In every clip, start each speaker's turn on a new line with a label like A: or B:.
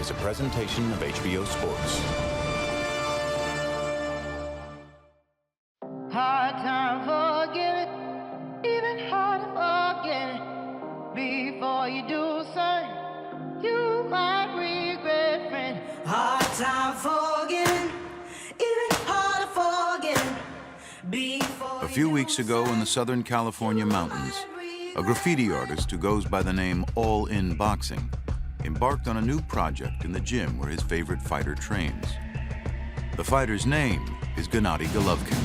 A: is a presentation of HBO Sports.
B: Hard time forgiving, even harder forgetting. Before you do something, you might regret, friend. Hard time forgiving, even harder forgetting.
C: A few weeks ago in the Southern California mountains, a graffiti artist who goes by the name All In Boxing embarked on a new project in the gym where his favorite fighter trains. The fighter's name is Gennady Golovkin.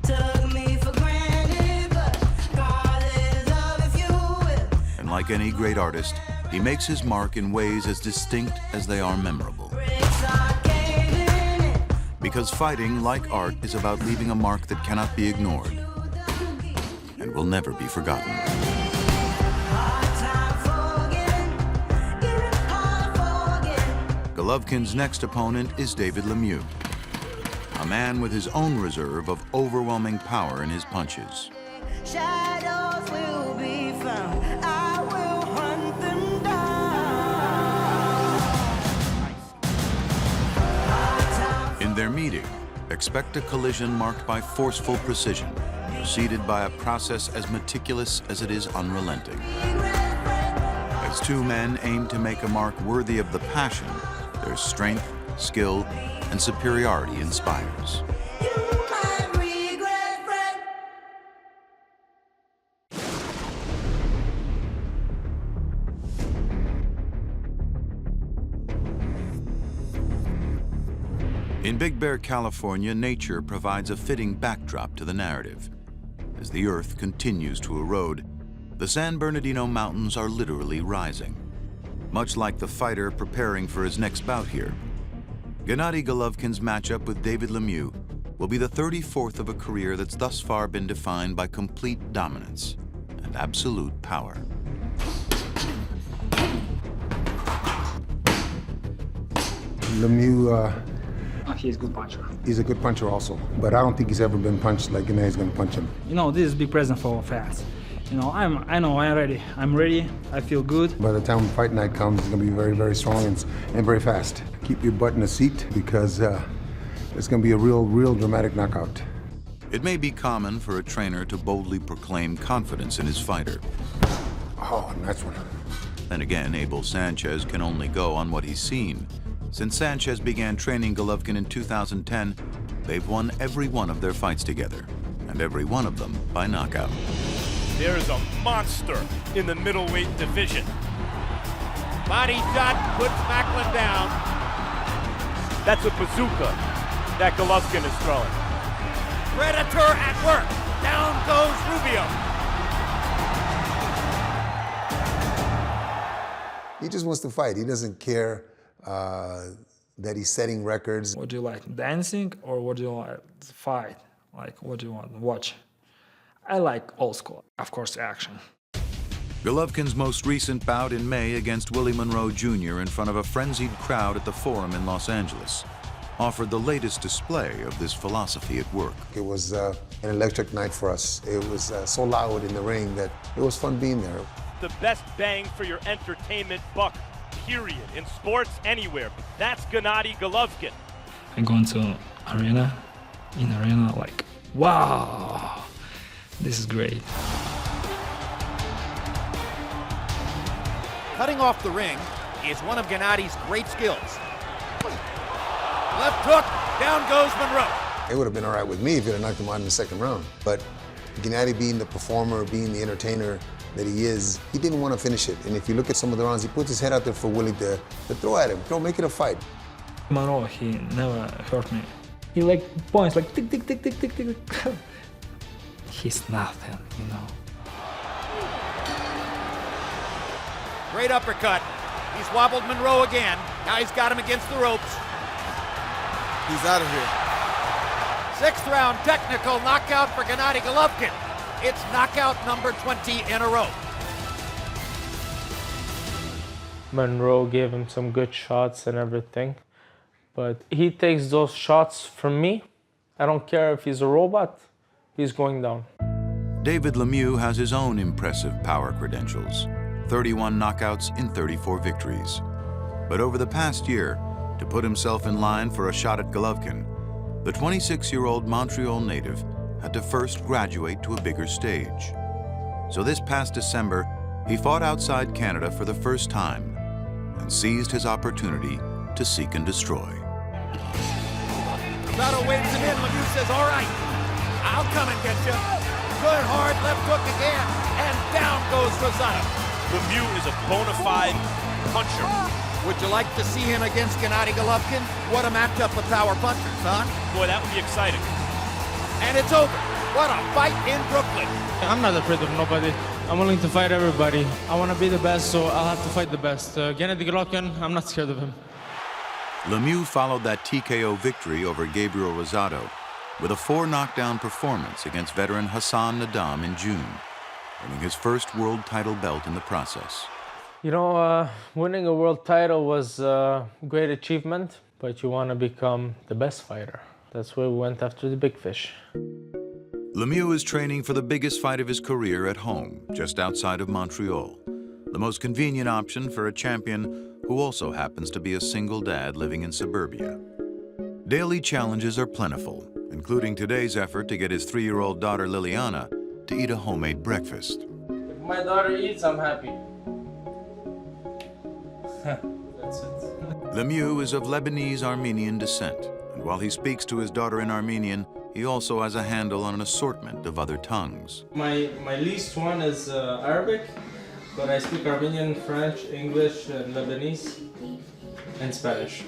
B: Took me for granted, but call it love if you will.
C: And like any great artist, he makes his mark in ways as distinct as they are memorable. Because fighting, like art, is about leaving a mark that cannot be ignored and will never be forgotten. Golovkin's next opponent is David Lemieux, a man with his own reserve of overwhelming power in his punches.
B: Shadows will be found. I will hunt them down.
C: In their meeting, expect a collision marked by forceful precision, preceded by a process as meticulous as it is unrelenting. As two men aim to make a mark worthy of the passion their strength, skill, and superiority inspires.
B: You might regret, friend.
C: In Big Bear, California, nature provides a fitting backdrop to the narrative. As the earth continues to erode, the San Bernardino Mountains are literally rising. Much like the fighter preparing for his next bout here, Gennady Golovkin's matchup with David Lemieux will be the 34th of a career that's thus far been defined by complete dominance and absolute power.
D: Lemieux,
E: He's a good puncher.
D: he's a good puncher also, but I don't think he's ever been punched like Gennady's gonna punch him.
E: You know, this is a big present for fans. You know, I'm ready. I'm ready. I feel good.
D: By the time fight night comes, it's gonna be very, very strong and very fast. Keep your butt in the seat because it's gonna be a real dramatic knockout.
C: It may be common for a trainer to boldly proclaim confidence in his fighter.
D: Oh, nice one.
C: Then again, Abel Sanchez can only go on what he's seen. Since Sanchez began training Golovkin in 2010, they've won every one of their fights together, and every one of them by knockout.
F: There is a monster in the middleweight division. Body shot puts Macklin down. That's a bazooka that Golovkin is throwing. Predator at work. Down goes Rubio.
D: He just wants to fight. He doesn't care that he's setting records.
E: What do you like, dancing or what do you like, fight? Like, what do you want to watch? I like old school, of course, action.
C: Golovkin's most recent bout in May against Willie Monroe Jr. in front of a frenzied crowd at the Forum in Los Angeles offered the latest display of this philosophy at work.
D: It was an electric night for us. It was so loud in the ring that it was fun being there.
F: The best bang for your entertainment buck, period. In sports, anywhere. That's Gennady Golovkin.
E: I go into arena, like, wow, this is great.
G: Cutting off the ring is one of Gennady's great skills. Left hook, down goes Monroe.
D: It would have been all right with me if it had knocked him out in the second round. But Gennady, being the performer, being the entertainer that he is, he didn't want to finish it. And if you look at some of the rounds, he puts his head out there for Willie to throw at him, make it a fight.
E: Monroe, he never hurt me. He like points like tick, tick, tick, tick, tick, tick. He's nothing, you know.
G: Great uppercut. He's wobbled Monroe again. Now he's got him against the ropes.
H: He's out of here.
G: Sixth round technical knockout for Gennady Golovkin. It's knockout number 20 in a row.
I: Monroe gave him some good shots and everything, but he takes those shots from me. I don't care if he's a robot, he's going down.
C: David Lemieux has his own impressive power credentials. 31 knockouts in 34 victories. But over the past year, to put himself in line for a shot at Golovkin, the 26-year-old Montreal native had to first graduate to a bigger stage. So this past December, he fought outside Canada for the first time and seized his opportunity to seek and destroy.
G: Rosado waves him in. Lemieux says, all right, I'll come and get you. Good hard left hook again, and down goes Rosado.
F: Lemieux is a bona fide puncher.
G: Would you like to see him against Gennady Golovkin? What a matchup of power punchers, huh?
F: Boy, that would be exciting.
G: And it's over. What a fight in Brooklyn.
I: I'm not afraid of nobody. I'm willing to fight everybody. I want to be the best, so I'll have to fight the best. Gennady Golovkin, I'm not scared of him.
C: Lemieux followed that TKO victory over Gabriel Rosado with a 4-knockdown performance against veteran Hassan Nadam in June, earning his first world title belt in the process.
I: You know, winning a world title was a great achievement, but you want to become the best fighter. That's why we went after the big fish.
C: Lemieux is training for the biggest fight of his career at home, just outside of Montreal, the most convenient option for a champion who also happens to be a single dad living in suburbia. Daily challenges are plentiful, including today's effort to get his 3-year-old daughter Liliana to eat a homemade breakfast.
I: If my daughter eats, I'm happy. That's it.
C: Lemieux is of Lebanese-Armenian descent, and while he speaks to his daughter in Armenian, he also has a handle on an assortment of other tongues.
I: My least one is Arabic, but I speak Armenian, French, English, and Lebanese, and Spanish.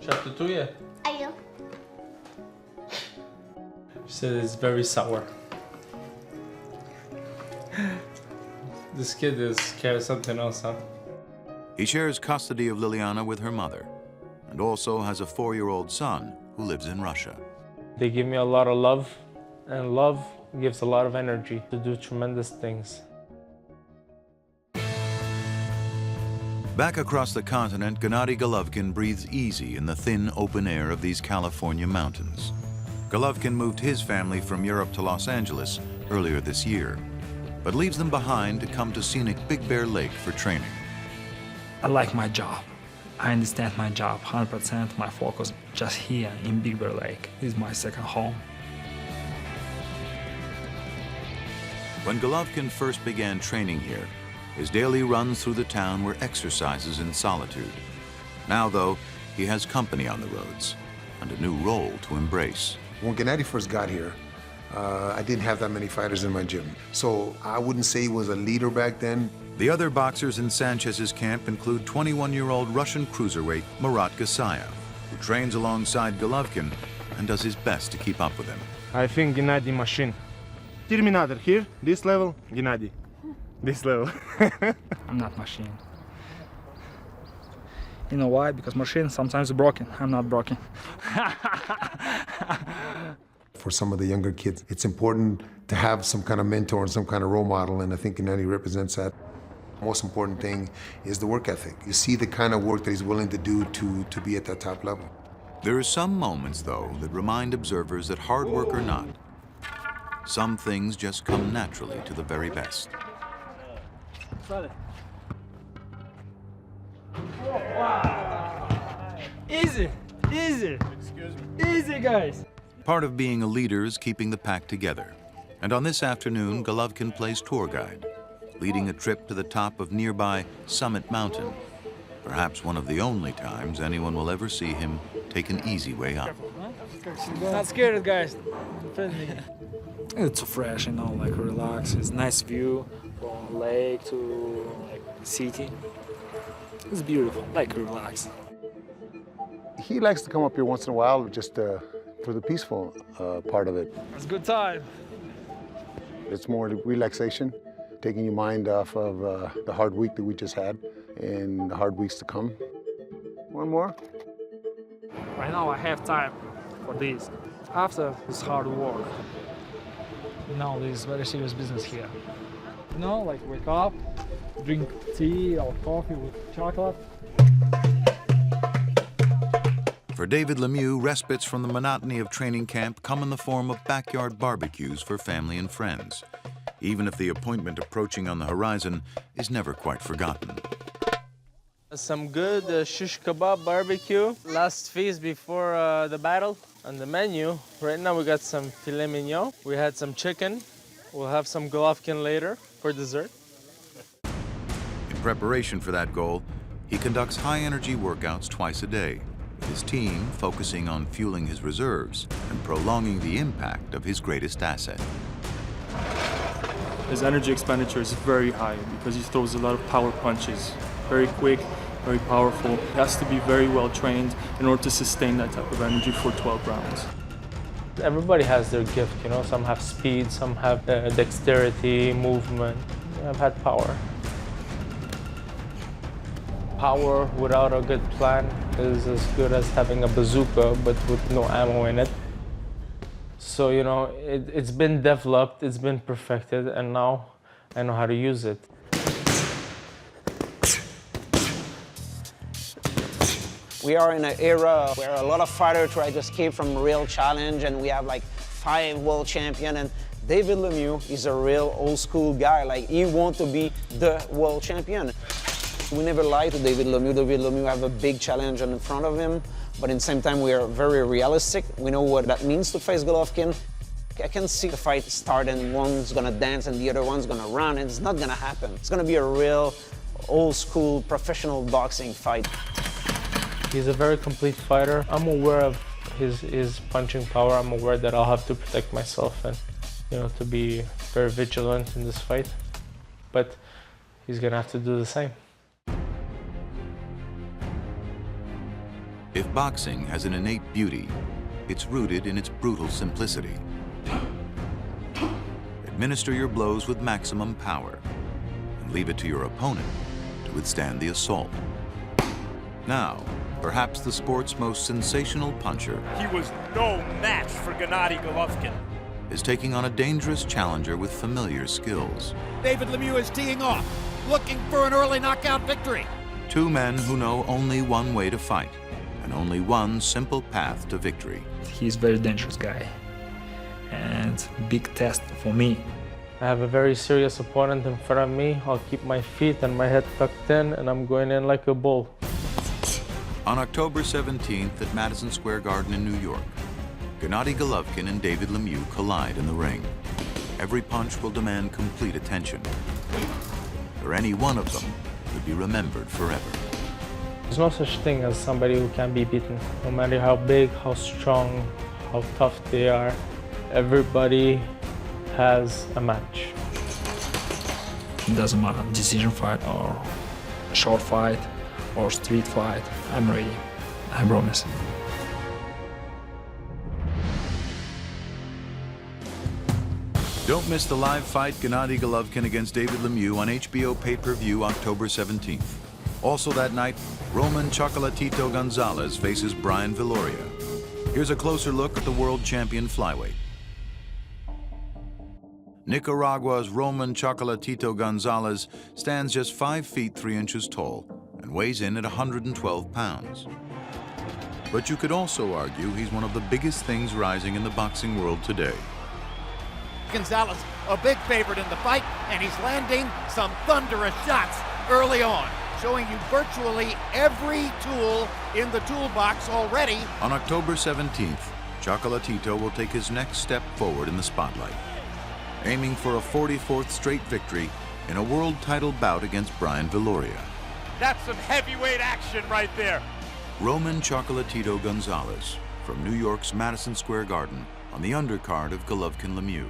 I: Chaptutuye?
J: Ayo.
I: She said it's very sour. This kid is carries something else, huh?
C: He shares custody of Liliana with her mother, and also has a 4-year-old son who lives in Russia.
I: They give me a lot of love, and love gives a lot of energy to do tremendous things.
C: Back across the continent, Gennady Golovkin breathes easy in the thin open air of these California mountains. Golovkin moved his family from Europe to Los Angeles earlier this year, but leaves them behind to come to scenic Big Bear Lake for training.
E: I like my job. I understand my job 100%. My focus just here in Big Bear Lake is my second home.
C: When Golovkin first began training here, his daily runs through the town were exercises in solitude. Now, though, he has company on the roads and a new role to embrace.
D: When Gennady first got here, I didn't have that many fighters in my gym. So I wouldn't say he was a leader back then.
C: The other boxers in Sanchez's camp include 21-year-old Russian cruiserweight Murat Gasayev, who trains alongside Golovkin and does his best to keep up with him.
K: I think Gennady machine. Terminator here, this level, Gennady. This level.
E: I'm not machine. You know why? Because machine sometimes broken. I'm not broken.
D: For some of the younger kids, it's important to have some kind of mentor and some kind of role model, and I think Gennady represents that. The most important thing is the work ethic. You see the kind of work that he's willing to do to be at that top level.
C: There are some moments, though, that remind observers that hard work or not, some things just come naturally to the very best.
E: Easy, easy, easy, guys.
C: Part of being a leader is keeping the pack together. And on this afternoon, Golovkin plays tour guide, leading a trip to the top of nearby Summit Mountain, perhaps one of the only times anyone will ever see him take an easy way up.
E: Not scared, guys. It's so fresh, you know, like relax. It's nice view from lake to like city. It's beautiful, like relax.
D: He likes to come up here once in a while just for the peaceful part of it.
E: It's a good time.
D: It's more relaxation, taking your mind off of the hard week that we just had and the hard weeks to come. One more.
E: Right now I have time for this. After this hard work, now this is very serious business here. You know, like wake up, drink tea or coffee with chocolate.
C: For David Lemieux, respites from the monotony of training camp come in the form of backyard barbecues for family and friends. even if the appointment approaching on the horizon is never quite forgotten.
I: Some good shish kebab barbecue. Last feast before the battle. On the menu, right now we got some filet mignon. We had some chicken. We'll have some Golovkin later for dessert.
C: In preparation for that goal, he conducts high-energy workouts twice a day, with his team focusing on fueling his reserves and prolonging the impact of his greatest asset.
J: His energy expenditure is very high because he throws a lot of power punches. Very quick, very powerful. He has to be very well trained in order to sustain that type of energy for 12 rounds.
I: Everybody has their gift, you know. Some have speed, some have dexterity, movement. I've had power. Power without a good plan is as good as having a bazooka but with no ammo in it. So, you know, it's been developed, it's been perfected, and now I know how to use it.
L: We are in an era where a lot of fighters try to escape from real challenge, and we have like 5 world champions, and David Lemieux is a real old school guy. Like, he wants to be the world champion. We never lie to David Lemieux. David Lemieux have a big challenge in front of him, but at the same time, we are very realistic. We know what that means to face Golovkin. I can see the fight start and one's gonna dance and the other one's gonna run, and it's not gonna happen. It's gonna be a real old school professional boxing fight.
I: He's a very complete fighter. I'm aware of his punching power. I'm aware that I'll have to protect myself and, you know, to be very vigilant in this fight. But he's gonna have to do the same.
C: If boxing has an innate beauty, it's rooted in its brutal simplicity. Administer your blows with maximum power and leave it to your opponent to withstand the assault. Now, perhaps the sport's most sensational puncher.
F: He was no match for Gennady Golovkin.
C: Is taking on a dangerous challenger with familiar skills.
G: David Lemieux is teeing off, looking for an early knockout victory.
C: 2 men who know only one way to fight and only one simple path to victory.
M: He's a very dangerous guy and big test for me.
I: I have a very serious opponent in front of me. I'll keep my feet and my head tucked in, and I'm going in like a bull.
C: On October 17th at Madison Square Garden in New York, Gennady Golovkin and David Lemieux collide in the ring. Every punch will demand complete attention, or any one of them would be remembered forever.
I: There's no such thing as somebody who can be beaten. No matter how big, how strong, how tough they are, everybody has a match.
M: It doesn't matter, decision fight or short fight or street fight, I'm ready, I promise.
C: Don't miss the live fight Gennady Golovkin against David Lemieux on HBO pay-per-view October 17th. Also that night, Roman Chocolatito Gonzalez faces Brian Viloria. Here's a closer look at the world champion flyweight. Nicaragua's Roman Chocolatito Gonzalez stands just 5 feet 3 inches tall and weighs in at 112 pounds. But you could also argue he's one of the biggest things rising in the boxing world today.
G: Gonzalez, a big favorite in the fight, and he's landing some thunderous shots early on, showing you virtually every tool in the toolbox already.
C: On October 17th, Chocolatito will take his next step forward in the spotlight, aiming for a 44th straight victory in a world title bout against Brian Viloria.
F: That's some heavyweight action right there.
C: Roman Chocolatito Gonzalez from New York's Madison Square Garden on the undercard of Golovkin Lemieux.